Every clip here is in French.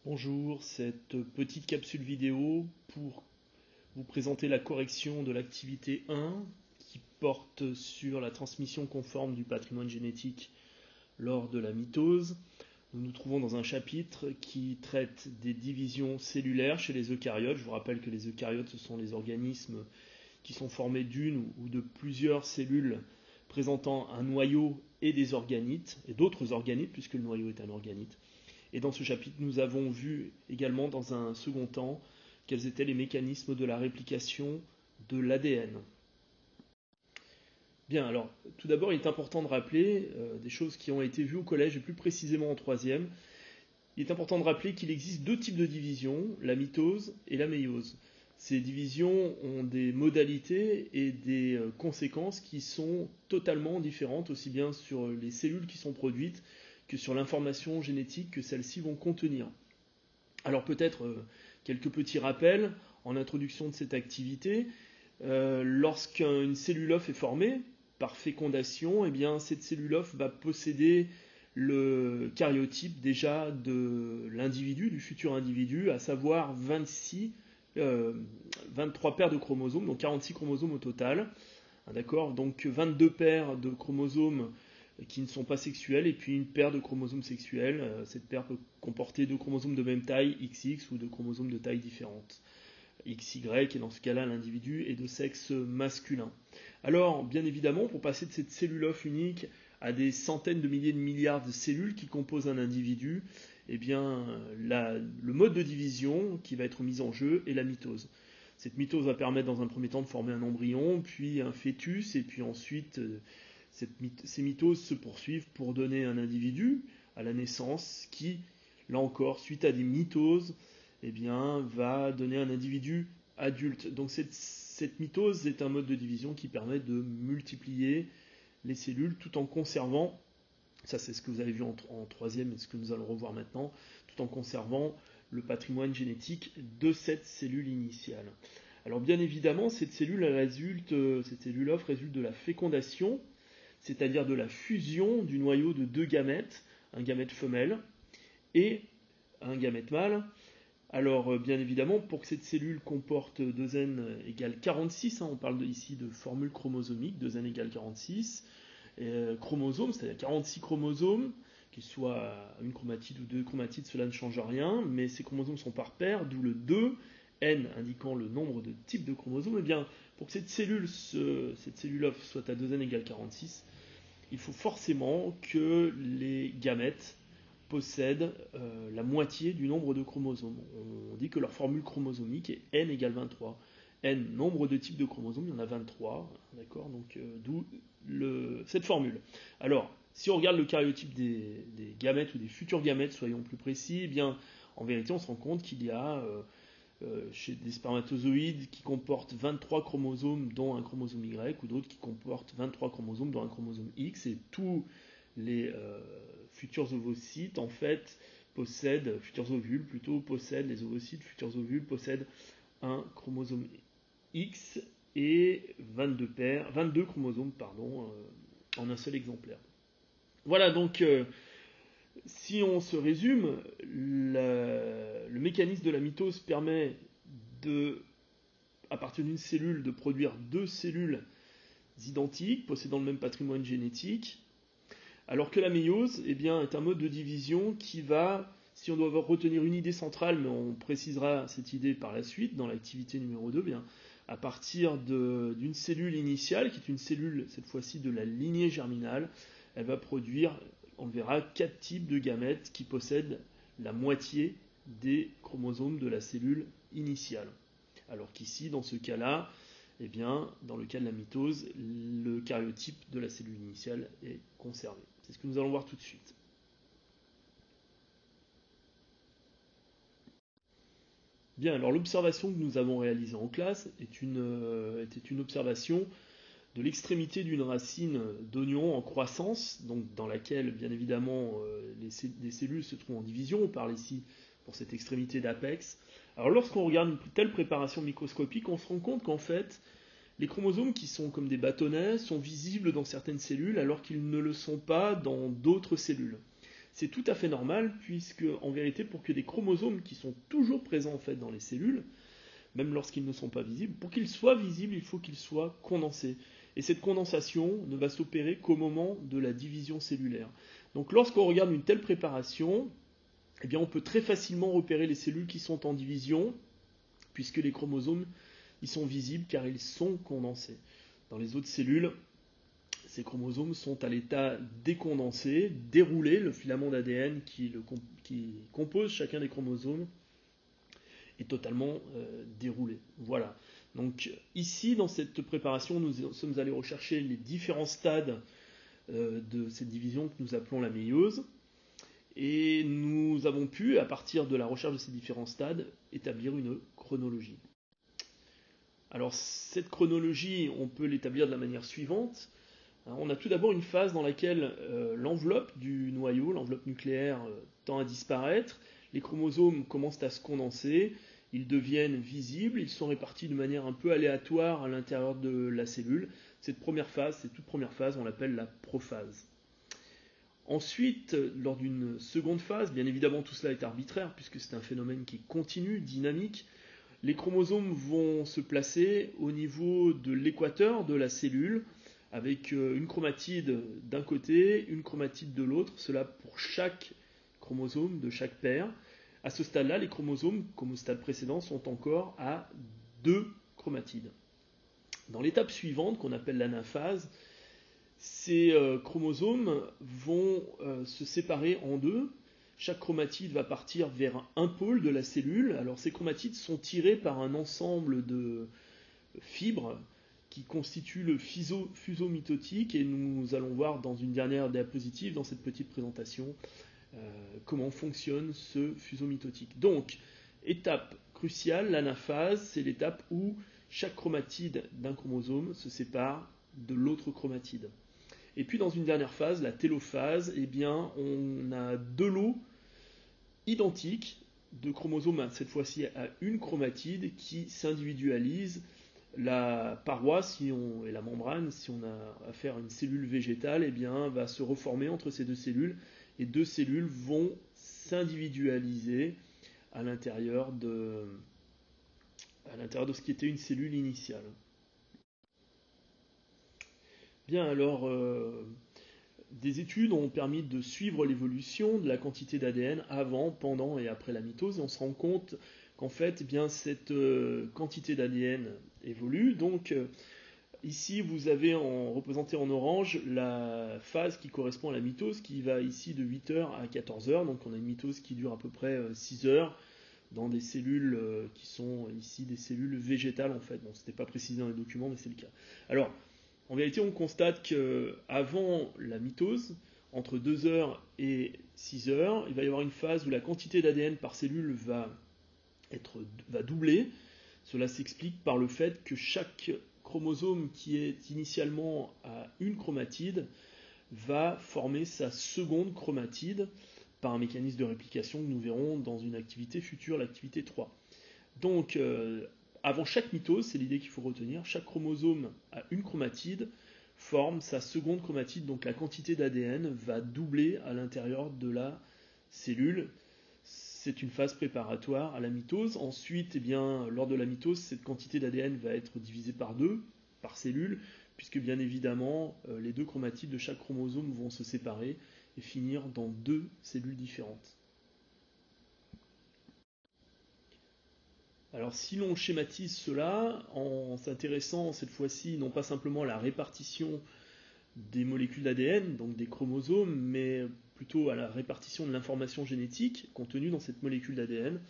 Bonjour, cette petite capsule vidéo pour vous présenter la correction de l'activité 1 qui porte sur la transmission conforme du patrimoine génétique lors de la mitose. Nous nous trouvons dans un chapitre qui traite des divisions cellulaires chez les eucaryotes. Je vous rappelle que les eucaryotes, ce sont les organismes qui sont formés d'une ou de plusieurs cellules présentant un noyau et des organites, et d'autres organites, puisque le noyau est un organite. Et dans ce chapitre, nous avons vu également dans un second temps quels étaient les mécanismes de la réplication de l'ADN. Bien, alors tout d'abord, il est important de rappeler des choses qui ont été vues au collège et plus précisément en troisième. Il est important de rappeler qu'il existe deux types de divisions, la mitose et la méiose. Ces divisions ont des modalités et des conséquences qui sont totalement différentes, aussi bien sur les cellules qui sont produites que sur l'information génétique que celles-ci vont contenir. Alors peut-être quelques petits rappels en introduction de cette activité. Lorsqu'une cellule œuf est formée par fécondation, eh bien, cette cellule œuf va posséder le karyotype déjà de l'individu, du futur individu, à savoir 23 paires de chromosomes, donc 46 chromosomes au total. D'accord, donc 22 paires de chromosomes qui ne sont pas sexuels et puis une paire de chromosomes sexuels. Cette paire peut comporter deux chromosomes de même taille, XX, ou deux chromosomes de taille différente, XY, et dans ce cas-là, l'individu est de sexe masculin. Alors, bien évidemment, pour passer de cette cellule œuf unique à des centaines de milliers de milliards de cellules qui composent un individu, eh bien, le mode de division qui va être mis en jeu est la mitose. Cette mitose va permettre dans un premier temps de former un embryon, puis un fœtus, et puis ensuite ces mitoses se poursuivent pour donner un individu à la naissance qui, là encore, suite à des mitoses, eh bien, va donner un individu adulte. Donc cette mitose est un mode de division qui permet de multiplier les cellules tout en conservant, ça c'est ce que vous avez vu en troisième et ce que nous allons revoir maintenant, tout en conservant le patrimoine génétique de cette cellule initiale. Alors bien évidemment, cette cellule œuf résulte de la fécondation, c'est-à-dire de la fusion du noyau de deux gamètes, un gamète femelle et un gamète mâle. Alors bien évidemment, pour que cette cellule comporte 2n égale 46, on parle ici de formule chromosomique, 2n égale 46, chromosomes, c'est-à-dire 46 chromosomes, qu'ils soient une chromatide ou deux chromatides, cela ne change rien, mais ces chromosomes sont par paire, d'où le 2, n indiquant le nombre de types de chromosomes. Et bien, pour que cette cellule œuf soit à 2n égale 46, il faut forcément que les gamètes possèdent la moitié du nombre de chromosomes. On dit que leur formule chromosomique est n égale 23. N, nombre de types de chromosomes, il y en a 23, d'accord, donc d'où cette formule. Alors, si on regarde le karyotype des gamètes ou des futurs gamètes, soyons plus précis, eh bien, en vérité, on se rend compte qu'il y a chez des spermatozoïdes qui comportent 23 chromosomes dont un chromosome Y, ou d'autres qui comportent 23 chromosomes dont un chromosome X, et tous les futurs ovocytes en fait futurs ovules plutôt possèdent, les ovocytes futurs ovules possèdent un chromosome X et 22 chromosomes en un seul exemplaire. Voilà donc si on se résume, le mécanisme de la mitose permet à partir d'une cellule, de produire deux cellules identiques, possédant le même patrimoine génétique, alors que la méiose est un mode de division qui va, si on doit retenir une idée centrale, mais on précisera cette idée par la suite dans l'activité numéro 2, à partir d'une cellule initiale, qui est une cellule cette fois-ci de la lignée germinale, elle va produire, on le verra, 4 types de gamètes qui possèdent la moitié des chromosomes de la cellule initiale. Alors qu'ici, dans ce cas-là, dans le cas de la mitose, le karyotype de la cellule initiale est conservé. C'est ce que nous allons voir tout de suite. Bien, alors l'observation que nous avons réalisée en classe était une observation de l'extrémité d'une racine d'oignon en croissance, donc dans laquelle, bien évidemment, les cellules se trouvent en division. On parle ici pour cette extrémité d'apex. Alors lorsqu'on regarde une telle préparation microscopique, on se rend compte qu'en fait, les chromosomes qui sont comme des bâtonnets sont visibles dans certaines cellules alors qu'ils ne le sont pas dans d'autres cellules. C'est tout à fait normal, puisque en vérité, pour que des chromosomes qui sont toujours présents en fait dans les cellules, même lorsqu'ils ne sont pas visibles, pour qu'ils soient visibles, il faut qu'ils soient condensés. Et cette condensation ne va s'opérer qu'au moment de la division cellulaire. Donc lorsqu'on regarde une telle préparation, eh bien, on peut très facilement repérer les cellules qui sont en division, puisque les chromosomes ils sont visibles car ils sont condensés. Dans les autres cellules, ces chromosomes sont à l'état décondensé, déroulé, le filament d'ADN qui compose chacun des chromosomes est totalement déroulé. Voilà. Donc ici, dans cette préparation, nous sommes allés rechercher les différents stades de cette division que nous appelons la méiose. Et nous avons pu, à partir de la recherche de ces différents stades, établir une chronologie. Alors cette chronologie, on peut l'établir de la manière suivante. On a tout d'abord une phase dans laquelle l'enveloppe du noyau, l'enveloppe nucléaire, tend à disparaître. Les chromosomes commencent à se condenser, ils deviennent visibles, ils sont répartis de manière un peu aléatoire à l'intérieur de la cellule. Cette toute première phase, on l'appelle la prophase. Ensuite, lors d'une seconde phase, bien évidemment tout cela est arbitraire puisque c'est un phénomène qui est continu, dynamique, les chromosomes vont se placer au niveau de l'équateur de la cellule avec une chromatide d'un côté, une chromatide de l'autre, cela pour chaque chromosome de chaque paire. À ce stade-là, les chromosomes, comme au stade précédent, sont encore à 2 chromatides. Dans l'étape suivante, qu'on appelle l'anaphase, ces chromosomes vont se séparer en deux. Chaque chromatide va partir vers un pôle de la cellule. Alors ces chromatides sont tirées par un ensemble de fibres qui constituent le fuseau mitotique, et nous allons voir dans une dernière diapositive, dans cette petite présentation, comment fonctionne ce fuseau mitotique. Donc, étape cruciale, l'anaphase, c'est l'étape où chaque chromatide d'un chromosome se sépare de l'autre chromatide. Et puis dans une dernière phase, la télophase, eh bien, on a deux lots identiques de chromosomes, cette fois-ci à une chromatide, qui s'individualisent. La paroi et la membrane, si on a affaire à une cellule végétale, eh bien, va se reformer entre ces deux cellules, et deux cellules vont s'individualiser à l'intérieur de ce qui était une cellule initiale. Bien, alors, des études ont permis de suivre l'évolution de la quantité d'ADN avant, pendant et après la mitose, et on se rend compte qu'en fait, eh bien, cette quantité d'ADN évolue. Donc, ici, vous avez représenté en orange la phase qui correspond à la mitose, qui va ici de 8h à 14h. Donc, on a une mitose qui dure à peu près 6 heures dans des cellules qui sont ici des cellules végétales, en fait. Bon, ce n'était pas précisé dans les documents, mais c'est le cas. Alors, en vérité, on constate qu'avant la mitose, entre 2 heures et 6 heures, il va y avoir une phase où la quantité d'ADN par cellule va doubler. Cela s'explique par le fait que chaque chromosome qui est initialement à une chromatide va former sa seconde chromatide par un mécanisme de réplication que nous verrons dans une activité future, l'activité 3. Donc, avant chaque mitose, c'est l'idée qu'il faut retenir, chaque chromosome à une chromatide forme sa seconde chromatide, donc la quantité d'ADN va doubler à l'intérieur de la cellule. C'est une phase préparatoire à la mitose. Ensuite, eh bien, lors de la mitose, cette quantité d'ADN va être divisée par 2, par cellule, puisque bien évidemment, les deux chromatides de chaque chromosome vont se séparer et finir dans 2 cellules différentes. Alors si l'on schématise cela, en s'intéressant cette fois-ci non pas simplement à la répartition des molécules d'ADN, donc des chromosomes, mais plutôt à la répartition de l'information génétique contenue dans cette molécule d'ADN,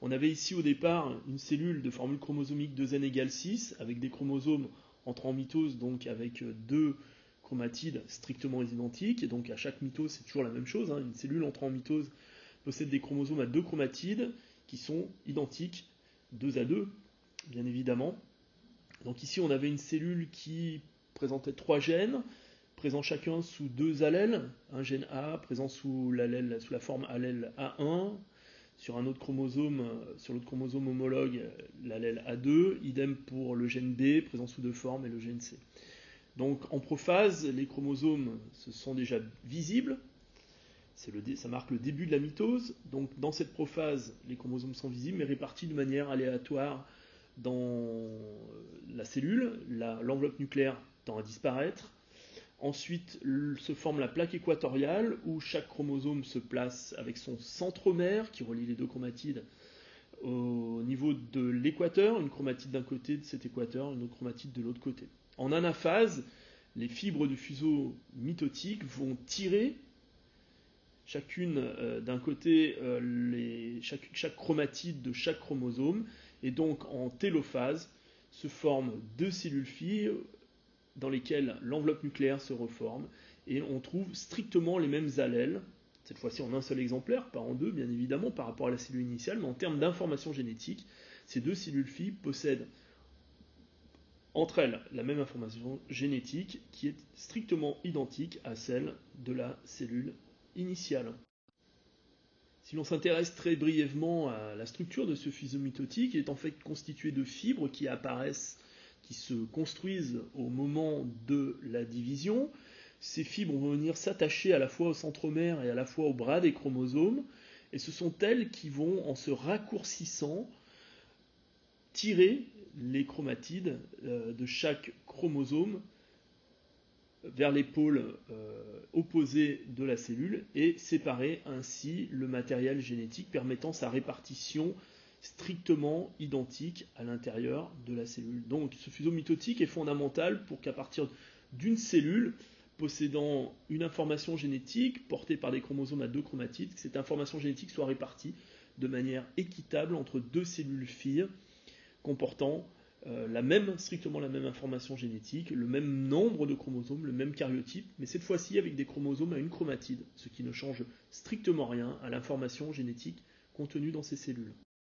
on avait ici au départ une cellule de formule chromosomique 2n égale 6, avec des chromosomes entrant en mitose, donc avec 2 chromatides strictement identiques, et donc à chaque mitose c'est toujours la même chose, une cellule entrant en mitose possède des chromosomes à 2 chromatides qui sont identiques, 2 à 2, bien évidemment. Donc ici, on avait une cellule qui présentait 3 gènes, présents chacun sous 2 allèles. Un gène A présent sous la forme allèle A1, sur un autre chromosome, sur l'autre chromosome homologue, l'allèle A2, idem pour le gène B, présent sous 2 formes, et le gène C. Donc en prophase, les chromosomes se sont déjà visibles. Ça marque le début de la mitose. Donc dans cette prophase, les chromosomes sont visibles mais répartis de manière aléatoire dans la cellule. L'enveloppe nucléaire tend à disparaître. Ensuite se forme la plaque équatoriale où chaque chromosome se place avec son centromère qui relie les deux chromatides au niveau de l'équateur, une chromatide d'un côté de cet équateur, une autre chromatide de l'autre côté. En anaphase, les fibres du fuseau mitotique vont tirer chacune d'un côté chaque chromatide de chaque chromosome, et donc en télophase se forment deux cellules filles dans lesquelles l'enveloppe nucléaire se reforme, et on trouve strictement les mêmes allèles, cette fois-ci en un seul exemplaire, pas en deux bien évidemment par rapport à la cellule initiale, mais en termes d'information génétique, ces deux cellules filles possèdent entre elles la même information génétique qui est strictement identique à celle de la cellule initiale. Si l'on s'intéresse très brièvement à la structure de ce fuseau mitotique, il est en fait constitué de fibres qui apparaissent, qui se construisent au moment de la division. Ces fibres vont venir s'attacher à la fois au centromère et à la fois au bras des chromosomes, et ce sont elles qui vont, en se raccourcissant, tirer les chromatides de chaque chromosome vers les pôles opposés de la cellule et séparer ainsi le matériel génétique permettant sa répartition strictement identique à l'intérieur de la cellule. Donc ce fuseau mitotique est fondamental pour qu'à partir d'une cellule possédant une information génétique portée par des chromosomes à deux chromatides, que cette information génétique soit répartie de manière équitable entre deux cellules filles comportant strictement la même information génétique, le même nombre de chromosomes, le même karyotype, mais cette fois-ci avec des chromosomes à une chromatide, ce qui ne change strictement rien à l'information génétique contenue dans ces cellules.